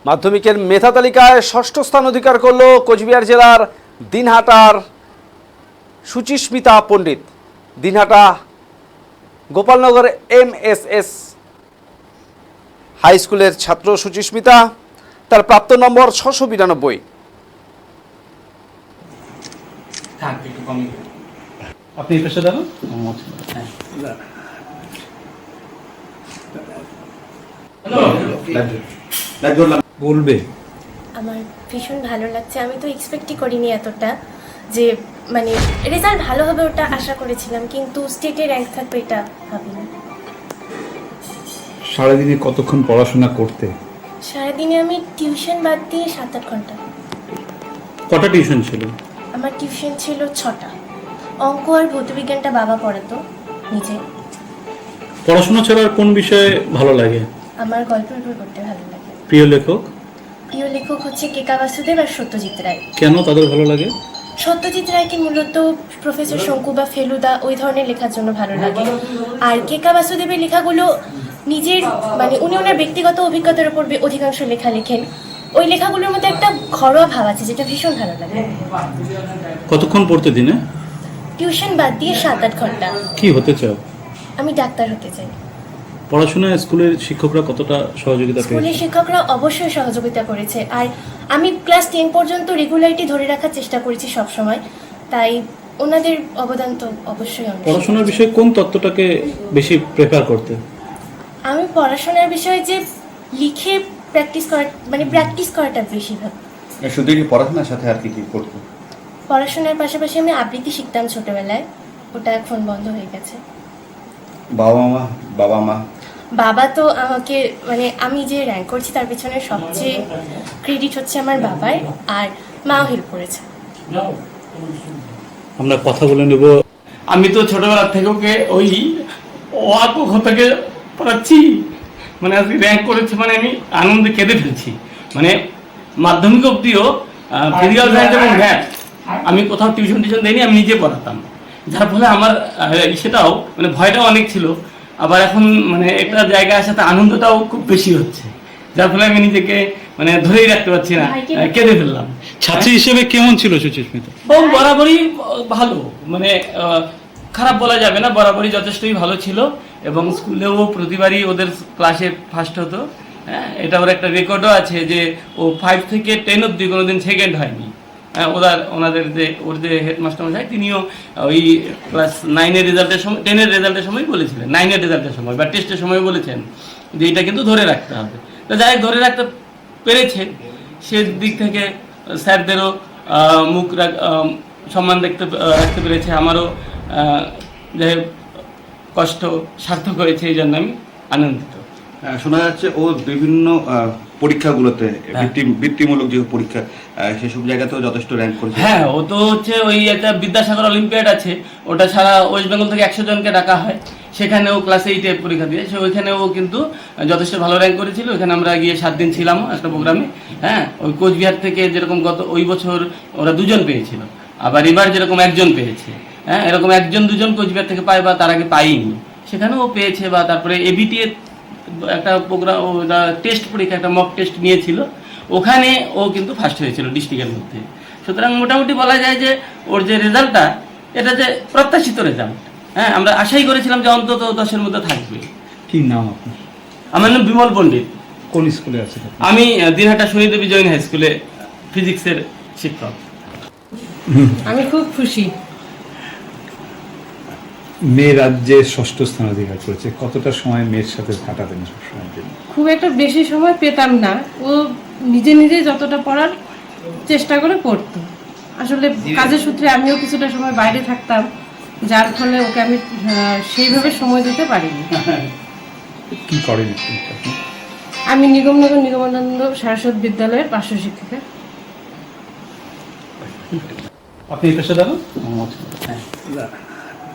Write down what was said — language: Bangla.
মাধ্যমিকের মেধা তালিকায় ষষ্ঠ স্থান অধিকার করল কোচবিহার জেলার দিনহাটার সুচিস্মিতা পণ্ডিত। দিনহাটা গোপালনগর MSS হাই স্কুলের ছাত্র সুচিস্মিতা, তার প্রাপ্ত নম্বর 692। আপনি এই পেশা দেন? বলবে আমার ভীষণ ভালো লাগছে। আমি তো এক্সপেক্টই করিনি এতটা, যে মানে রেজাল্ট ভালো হবে ওটা আশা করেছিলাম, কিন্তু স্টেটে র্যাঙ্ক থাকবে এটা ভাবিনি। সারাদিনে কতক্ষণ পড়াশোনা করতে? সারাদিনে আমি টিউশন বাদ দিয়ে 7-8 ঘন্টা। কটা টিউশন ছিল? আমার টিউশন ছিল 6টা। অঙ্ক আর ভৌতবিজ্ঞানটা বাবা পড়াতো নিজে। পড়াশোনা ছাড়া আর কোন বিষয়ে ভালো লাগে? আমার গল্পের বই পড়তে ভালো লাগে। প্রিয় লেখক? প্রিয় লেখক হচ্ছে কেকা বাসুদেব আর সত্যজিৎ রায়। কেন তাদের ভালো লাগে? সত্যজিৎ রায়কে মূলত প্রফেসর শঙ্কু বা ফেলুদা ওই ধরনের লেখার জন্য ভালো লাগে। আর কেকা বাসুদেবের লেখাগুলো নিজের মানে উনি ওনার ব্যক্তিগত অভিজ্ঞতার উপর অধিকাংশ লেখা লেখেন। ওই লেখাগুলোর মধ্যে একটা ঘরোয়া ভাব আছে যেটা ভীষণ ভালো লাগে। কতক্ষণ পড়তে দিনে? টিউশন বাদ দিয়ে 7-8 ঘন্টা। কি হতে চাও? আমি ডাক্তার হতে চাই। পড়াশোনায় স্কুলের শিক্ষকরা কতটা সহযোগিতা পেয়েছে? স্কুলের শিক্ষকরা অবশ্যই সহযোগিতা করেছে। আর আমি ক্লাস 10 পর্যন্ত রেগুলারিটি ধরে রাখার চেষ্টা করেছি সব সময়, তাই ওনাদের অবদান তো অবশ্যই অনেক। পড়াশোনার বিষয়ে কোন তত্ত্বটাকে বেশি প্রেফার করতে? আমি পড়াশোনার বিষয়ে যে লিখে প্র্যাকটিস করাটা বেশি ভাবি। শুধু কি পড়াশোনার সাথে আর কি কি করতো? পড়াশোনার পাশাপাশি আমি আবৃত্তি শিখতাম ছোটবেলায়, ওটা এখন বন্ধ হয়ে গেছে। বাবা মা? বাবা তো আমাকে মানে আমি যে র্যাঙ্ক করছি তার পেছনে সবচেয়ে ক্রেডিট হচ্ছে আমার বাবার, আর মাও হেল্প করেছে। আমরা কথা বলে নেব। আমি তো ছোটবেলা থেকে ওকে ওই অ থেকে পড়াচ্ছি, মানে আজকে র্যাঙ্ক করেছে, মানে আমি আনন্দে কেঁদে ফেলছি। মানে মাধ্যমিক অবধিও ফিজিক্যাল সায়েন্স এবং ম্যাথ আমি কোথাও টিউশন দেইনি, আমি নিজে পড়াতাম। যার ফলে আমার সেটাও মানে ভয়টাও অনেক ছিল, আবার এখন মানে একটা জায়গায় আসাতে আনন্দটাও খুব বেশি হচ্ছে, যার ফলে আমি নিজেকে মানে ধরেই রাখতে পারছি না, কেঁদে ফেললাম। ছাত্রী হিসেবে কেমন ছিল সুচিস্মিতা? ও বরাবরই ভালো, মানে খারাপ বলা যাবে না, বরাবরই যথেষ্টই ভালো ছিল। এবং স্কুলেও প্রতিবারই ওদের ক্লাসে ফার্স্ট হতো। হ্যাঁ, এটা ওর একটা রেকর্ডও আছে যে ও 5 থেকে 10 অব্দি কোনোদিন সেকেন্ড হয়নি। ওনাদের যে ওর যে হেডমাস্টার মশাই তিনিও ওই ক্লাস 9-এর রেজাল্টের সময় 10-এর রেজাল্টের সময় বলেছিলেন, 9-এর রেজাল্টের সময় বা টেস্টের সময় বলেছেন যে এটা কিন্তু ধরে রাখতে হবে। তো যাই ধরে রাখতে পেরেছে, সে দিক থেকে স্যারদেরও মুখ সম্মান রাখতে পেরেছে। আমারও যে কষ্ট সার্থক হয়েছে, এই জন্য আমি আনন্দিত। শোনা যাচ্ছে ও বিভিন্ন পরীক্ষাগুলোতে বৃত্তিমূলক যে পরীক্ষা সেসব জায়গাতেও যথেষ্ট র্যাঙ্ক করেছে। হ্যাঁ, ও তো হচ্ছে ওই একটা বিদ্যাসাগর অলিম্পিয়াড আছে, ওটা সারা ওয়েস্ট বেঙ্গল থেকে 100 জনকে ডাকা হয়, সেখানেও ক্লাস 8-এ পরীক্ষা দিয়ে ওইখানেও কিন্তু যথেষ্ট ভালো র্যাঙ্ক করেছিল। ওইখানে আমরা গিয়ে 7 দিন ছিলাম একটা প্রোগ্রামে। হ্যাঁ, ওই কোচবিহার থেকে যেরকম ওই বছর ওরা 2 জন পেয়েছিল, আবার এবার যেরকম 1 জন পেয়েছে। হ্যাঁ, এরকম 1-2 জন কোচবিহার থেকে পায় বা তার আগে পাইনি, সেখানেও ও পেয়েছে। বা তারপরে এবিটি একটা প্রোগ্রাম টেস্ট পরীক্ষা, একটা মক টেস্ট নিয়েছিল, ওখানে ও কিন্তু ফার্স্ট হয়েছিল ডিস্ট্রিক্টের মধ্যে। সুতরাং মোটামুটি বলা যায় যে ওর যে রেজাল্টটা, এটা যে প্রত্যাশিত রেজাল্ট। হ্যাঁ, আমরা আশাই করেছিলাম যে অন্তত 10-এর মধ্যে থাকবে। কি নাম আপনার? আমার নাম বিমল পণ্ডিত। কোন স্কুলে আছে? আমি দিনহাটা শহীদ দেবী জৈন হাই স্কুলে ফিজিক্সের শিক্ষক। আমি খুব খুশি। মেয়ে রাজ্যে ষষ্ঠ স্থান অধিকার করেছে, কতটা সময় মেয়ের সাথে কাটাতেন সবসময়? খুব একটা বেশি সময় পেতাম না, ও নিজে নিজে যতটা পড়ার চেষ্টা করে পড়তো। আসলে কাজের সূত্রে আমিও কিছুটা সময় বাইরে থাকতাম, যার ফলে ওকে আমি সেইভাবে সময় দিতে পারিনি। কি করেন আপনি? আমি নিগমনগর নিগমানন্দ সারস্বত বিদ্যালয়ের পার্শ্ব শিক্ষিকা। আপনি এই পেশা দেন?